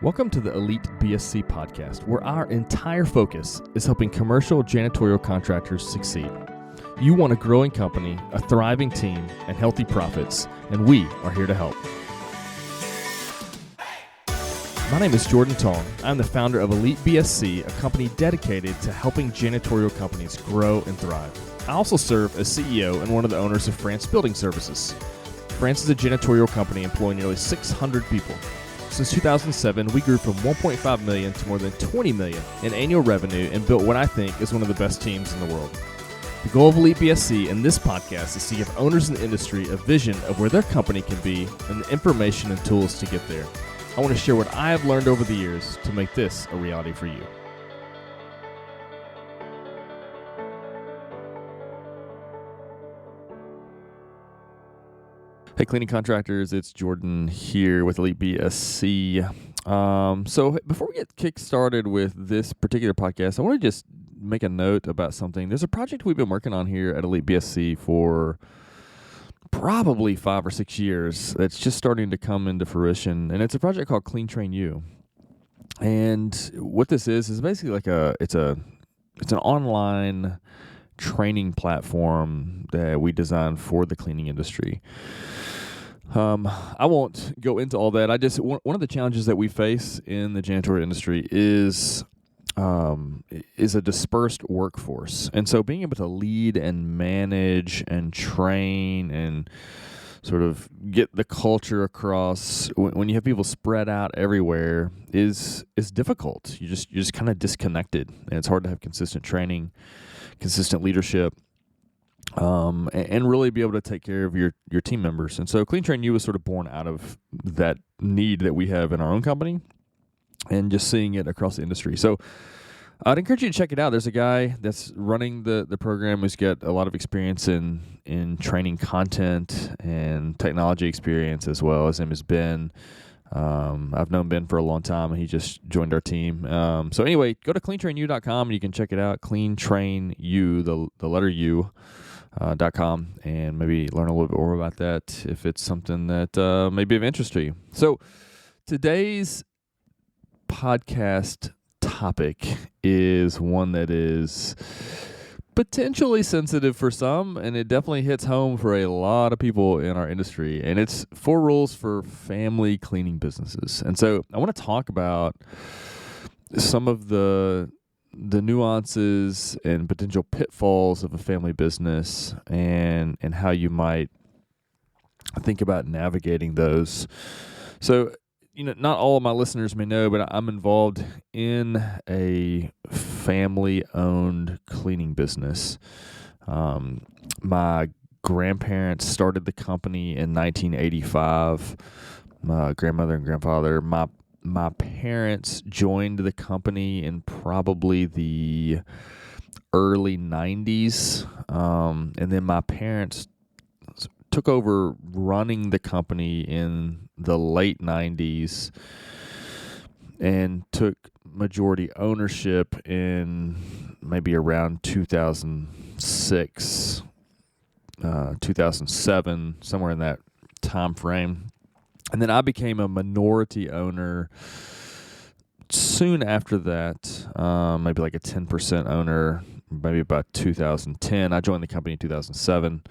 Welcome to the Elite BSC podcast, where our entire focus is helping commercial janitorial contractors succeed. You want a growing company, a thriving team, and healthy profits, and we are here to help. My name is Jordan Tong. I'm the founder of Elite BSC, a company dedicated to helping janitorial companies grow and thrive. I also serve as CEO and one of the owners of France Building Services. France is a janitorial company employing nearly 600 people. Since 2007, we grew from 1.5 million to more than 20 million in annual revenue and built what I think is one of the best teams in the world. The goal of Elite BSC in this podcast is to give owners in the industry a vision of where their company can be and the information and tools to get there. I want to share what I have learned over the years to make this a reality for you. Hey, cleaning contractors, it's Jordan here with Elite BSC. So before we get kick started with this particular podcast, I want to just make a note about something. There's a project we've been working on here at Elite BSC for probably 5 or 6 years that's just starting to come into fruition, and it's a project called Clean Train You. And what this is basically like it's an online training platform that we designed for the cleaning industry. I won't go into all that. One of the challenges that we face in the janitorial industry is a dispersed workforce. And so being able to lead and manage and train and sort of get the culture across when you have people spread out everywhere is difficult. You're just kind of disconnected, and it's hard to have consistent training, consistent leadership, and really be able to take care of your team members. And so Clean Train You was sort of born out of that need that we have in our own company and just seeing it across the industry. So I'd encourage you to check it out. There's a guy that's running the program who's got a lot of experience in training content and technology experience as well. His name is Ben. I've known Ben for a long time, and he just joined our team. So anyway, go to cleantrainyou.com and you can check it out. Cleantrainyou, the letter U, .com, and maybe learn a little bit more about that if it's something that may be of interest to you. So today's podcast topic is one that is potentially sensitive for some, and it definitely hits home for a lot of people in our industry, and it's 4 rules for family cleaning businesses. And so I want to talk about some of the nuances and potential pitfalls of a family business and how you might think about navigating those. So, not all of my listeners may know, but I'm involved in a family-owned cleaning business. My grandparents started the company in 1985. My grandmother and grandfather. My parents joined the company in probably the early 90s, and then my parents took over running the company in the late 90s and took majority ownership in maybe around 2006, 2007, somewhere in that time frame. And then I became a minority owner soon after that, maybe like a 10% owner, maybe about 2010. I joined the company in 2007.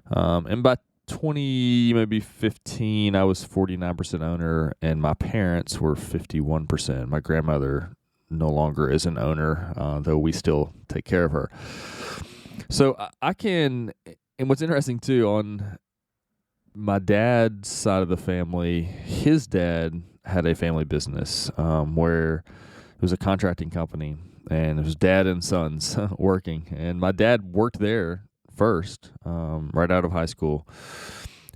And by 2015, I was 49% owner, and my parents were 51%. My grandmother no longer is an owner, though we still take care of her. So and what's interesting too, on my dad's side of the family, his dad had a family business where it was a contracting company, and it was dad and sons working. And my dad worked there first, right out of high school,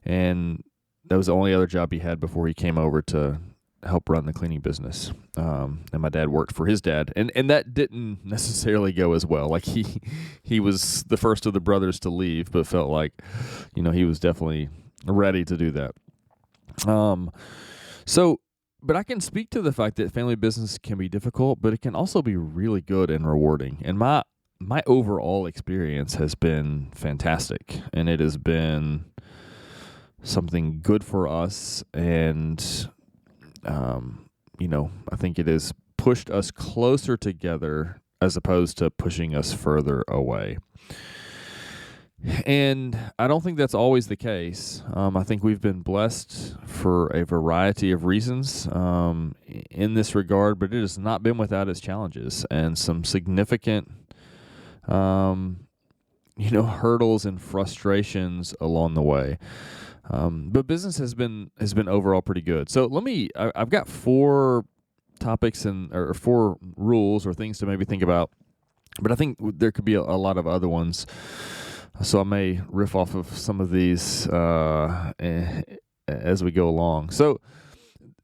and that was the only other job he had before he came over to help run the cleaning business. And my dad worked for his dad, and that didn't necessarily go as well. Like he was the first of the brothers to leave, but felt like he was definitely ready to do that. But I can speak to the fact that family business can be difficult, but it can also be really good and rewarding. And my overall experience has been fantastic, and it has been something good for us and I think it has pushed us closer together as opposed to pushing us further away. And I don't think that's always the case. I think we've been blessed for a variety of reasons in this regard, but it has not been without its challenges and some significant, hurdles and frustrations along the way. But business has been overall pretty good. So I've got 4 topics or 4 rules or things to maybe think about, but I think there could be a lot of other ones. So I may riff off of some of these as we go along. So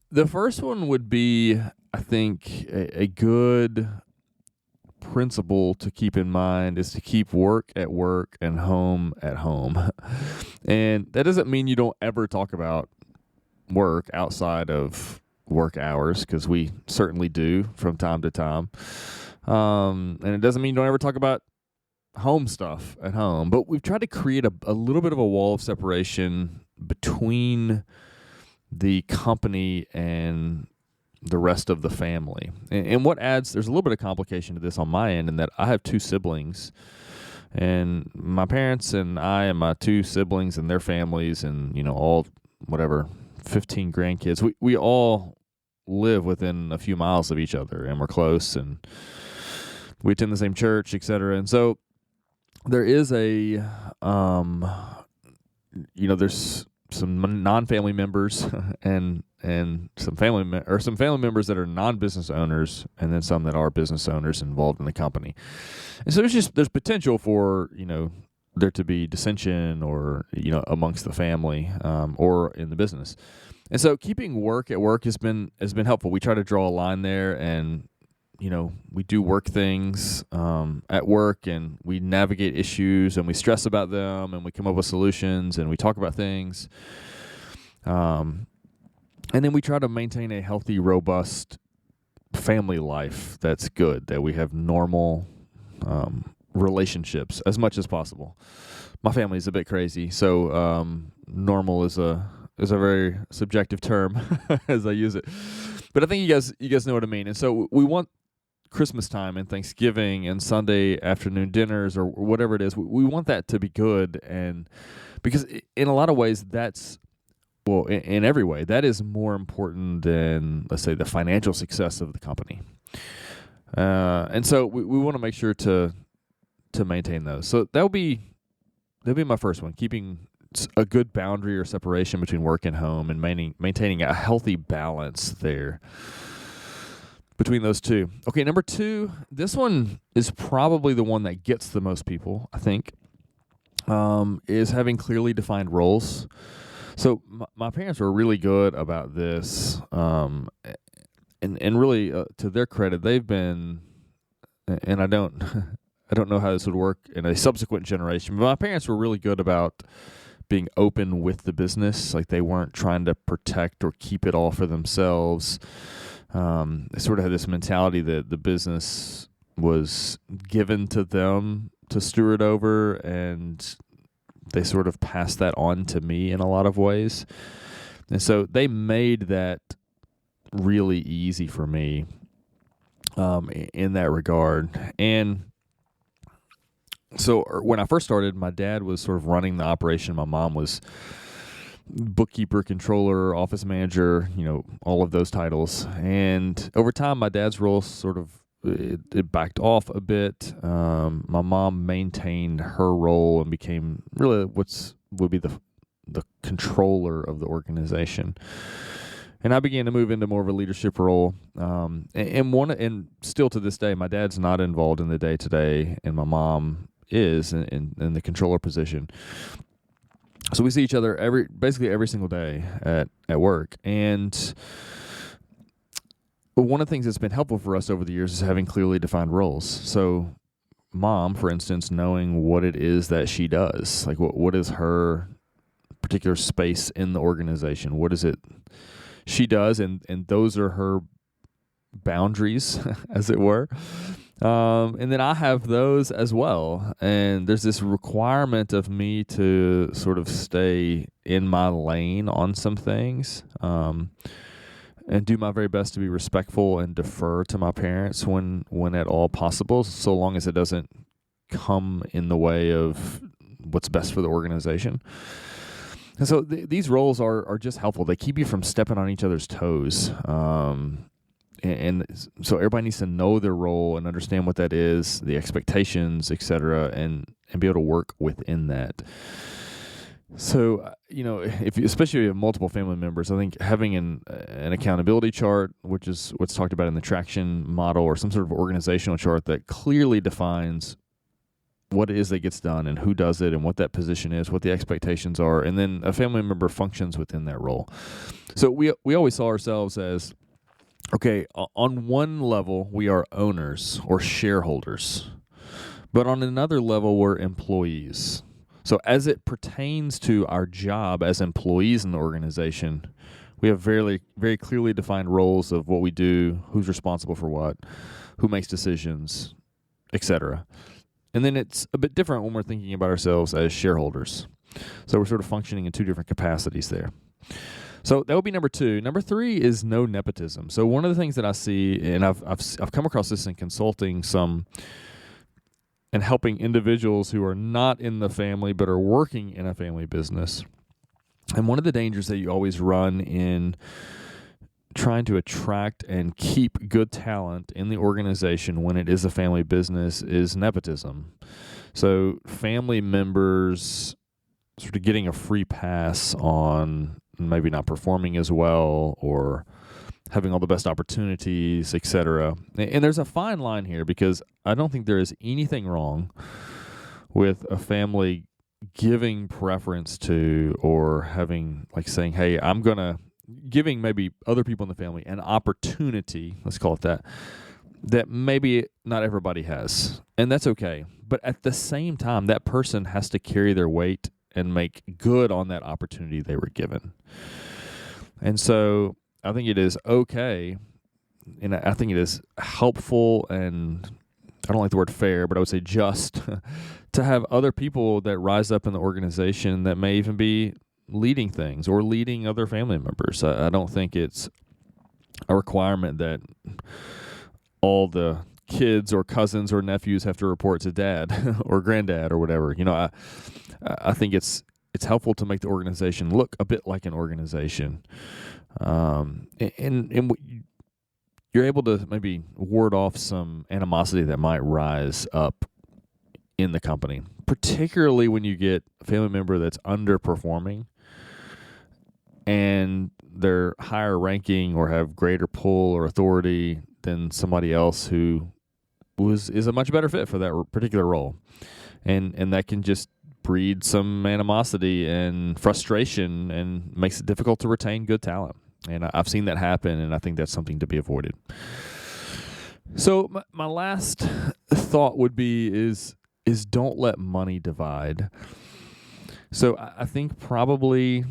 the first one would be, I think, a good principle to keep in mind is to keep work at work and home at home. And that doesn't mean you don't ever talk about work outside of work hours, because we certainly do from time to time. And it doesn't mean you don't ever talk about home stuff at home, but we've tried to create a little bit of a wall of separation between the company and the rest of the family. And what adds, there's a little bit of complication to this on my end in that I have 2 siblings, and my parents and I and my 2 siblings and their families and, all 15 grandkids, we all live within a few miles of each other, and we're close, and we attend the same church, etc. And so there is there's some non-family members and some family members that are non-business owners, and then some that are business owners involved in the company. And so there's potential for there to be dissension or amongst the family or in the business. And so keeping work at work has been helpful. We try to draw a line there, and we do work things at work, and we navigate issues, and we stress about them, and we come up with solutions, and we talk about things. And then we try to maintain a healthy, robust family life that's good, that we have normal relationships as much as possible. My family is a bit crazy, so normal is a very subjective term as I use it. But I think you guys know what I mean. And so we want Christmas time and Thanksgiving and Sunday afternoon dinners or whatever it is, we want that to be good. And because in a lot of ways in every way, that is more important than, let's say, the financial success of the company. And so we want to make sure to maintain those. So that'll be my first one, keeping a good boundary or separation between work and home, and maintaining a healthy balance there between those 2. Okay, number 2, this one is probably the one that gets the most people, I think, is having clearly defined roles. So my parents were really good about this, and really, to their credit, they've been, and I don't know how this would work in a subsequent generation, but my parents were really good about being open with the business. Like, they weren't trying to protect or keep it all for themselves. They sort of had this mentality that the business was given to them to steward over, and they sort of passed that on to me in a lot of ways. And so they made that really easy for me in that regard. And so when I first started, my dad was sort of running the operation. My mom was bookkeeper, controller, office manager, all of those titles. And over time, my dad's role sort of it backed off a bit. My mom maintained her role and became really would be the controller of the organization. And I began to move into more of a leadership role. And still to this day, my dad's not involved in the day-to-day, and my mom is in the controller position. So we see each other basically every single day at work. And one of the things that's been helpful for us over the years is having clearly defined roles. So mom, for instance, knowing what it is that she does, like what is her particular space in the organization, what is it she does, and those are her boundaries, as it were. And then I have those as well. And there's this requirement of me to sort of stay in my lane on some things. and do my very best to be respectful and defer to my parents when at all possible, so long as it doesn't come in the way of what's best for the organization. And so these roles are just helpful. They keep you from stepping on each other's toes. And so everybody needs to know their role and understand what that is, the expectations, et cetera, and be able to work within that. So, especially if you have multiple family members, I think having an accountability chart, which is what's talked about in the traction model, or some sort of organizational chart that clearly defines what it is that gets done and who does it and what that position is, what the expectations are, and then a family member functions within that role. So we always saw ourselves as, okay, on one level, we are owners or shareholders, but on another level, we're employees. So as it pertains to our job as employees in the organization, we have very, very clearly defined roles of what we do, who's responsible for what, who makes decisions, etc. And then it's a bit different when we're thinking about ourselves as shareholders. So we're sort of functioning in two different capacities there. So that would be number 2. Number 3 is no nepotism. So one of the things that I see, and I've come across this in consulting some and helping individuals who are not in the family but are working in a family business. And one of the dangers that you always run in trying to attract and keep good talent in the organization when it is a family business is nepotism. So family members sort of getting a free pass on maybe not performing as well or having all the best opportunities, etc. And there's a fine line here, because I don't think there is anything wrong with a family giving preference to, or having, like, saying, hey, I'm going to giving maybe other people in the family an opportunity, let's call it that maybe not everybody has. And that's okay. But at the same time, that person has to carry their weight and make good on that opportunity they were given. And so I think it is okay, and I think it is helpful, and I don't like the word fair, but I would say just, to have other people that rise up in the organization that may even be leading things or leading other family members. I don't think it's a requirement that all the kids or cousins or nephews have to report to dad or granddad or whatever. I think it's helpful to make the organization look a bit like an organization. And you're able to maybe ward off some animosity that might rise up in the company, particularly when you get a family member that's underperforming and they're higher ranking or have greater pull or authority than somebody else who is a much better fit for that particular role. And that can just breed some animosity and frustration and makes it difficult to retain good talent. And I've seen that happen, and I think that's something to be avoided. So my last thought would be is don't let money divide. So I think probably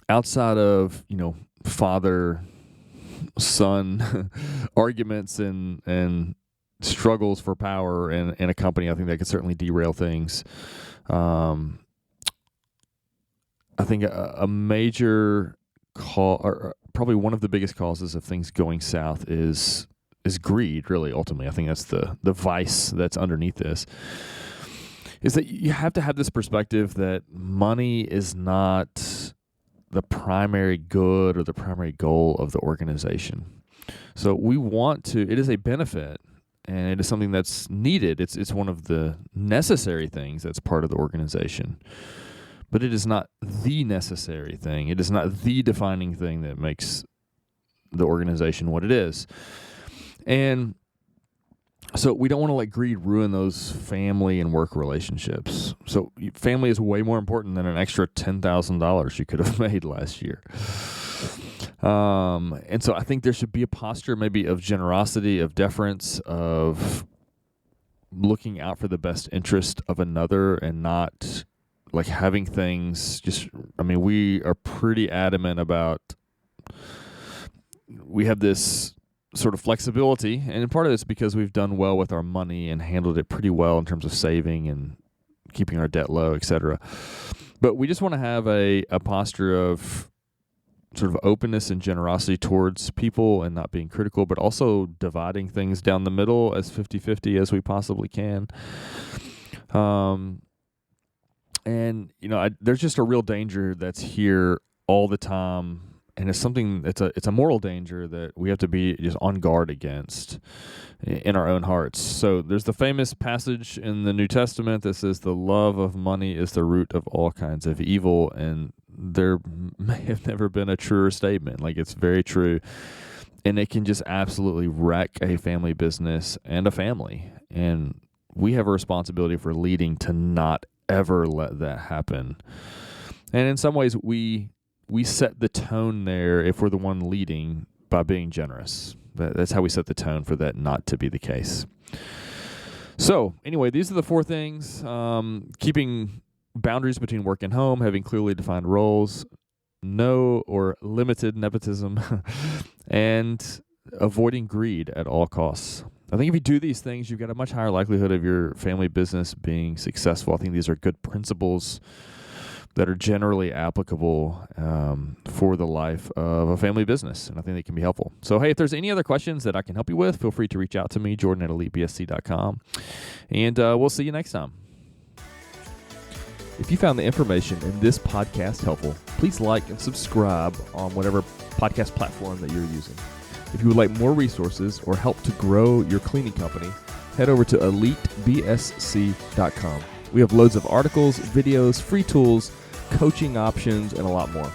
outside of, father-son arguments and struggles for power in a company, I think that could certainly derail things. I think a major or probably one of the biggest causes of things going south is greed, really, ultimately. I think that's the vice that's underneath this, is that you have to have this perspective that money is not the primary good or the primary goal of the organization. So it is a benefit, and it is something that's needed. It's one of the necessary things that's part of the organization. But it is not the necessary thing. It is not the defining thing that makes the organization what it is. And so we don't want to let greed ruin those family and work relationships. So family is way more important than an extra $10,000 you could have made last year. And so I think there should be a posture maybe of generosity, of deference, of looking out for the best interest of another, and not like having things we are pretty adamant about, we have this sort of flexibility, and part of it's because we've done well with our money and handled it pretty well in terms of saving and keeping our debt low, etc. But we just want to have a posture of sort of openness and generosity towards people and not being critical, but also dividing things down the middle as 50-50 as we possibly can. And there's just a real danger that's here all the time, and it's a moral danger that we have to be just on guard against in our own hearts. So there's the famous passage in the New Testament that says the love of money is the root of all kinds of evil, and there may have never been a truer statement. Like, it's very true, and it can just absolutely wreck a family business and a family, and we have a responsibility for leading to not ever let that happen. And in some ways, we set the tone there if we're the one leading by being generous. That's how we set the tone for that not to be the case. So anyway, these are the 4 things. Keeping boundaries between work and home, having clearly defined roles, no or limited nepotism, and avoiding greed at all costs. I think if you do these things, you've got a much higher likelihood of your family business being successful. I think these are good principles that are generally applicable for the life of a family business, and I think they can be helpful. So, hey, if there's any other questions that I can help you with, feel free to reach out to me, Jordan@elitebsc.com, and we'll see you next time. If you found the information in this podcast helpful, please like and subscribe on whatever podcast platform that you're using. If you would like more resources or help to grow your cleaning company, head over to elitebsc.com. We have loads of articles, videos, free tools, coaching options, and a lot more.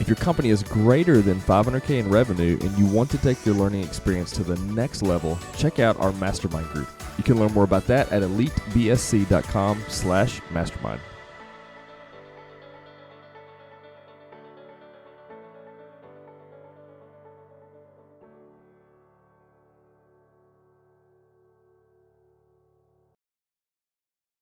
If your company is greater than $500K in revenue and you want to take your learning experience to the next level, check out our mastermind group. You can learn more about that at elitebsc.com/mastermind.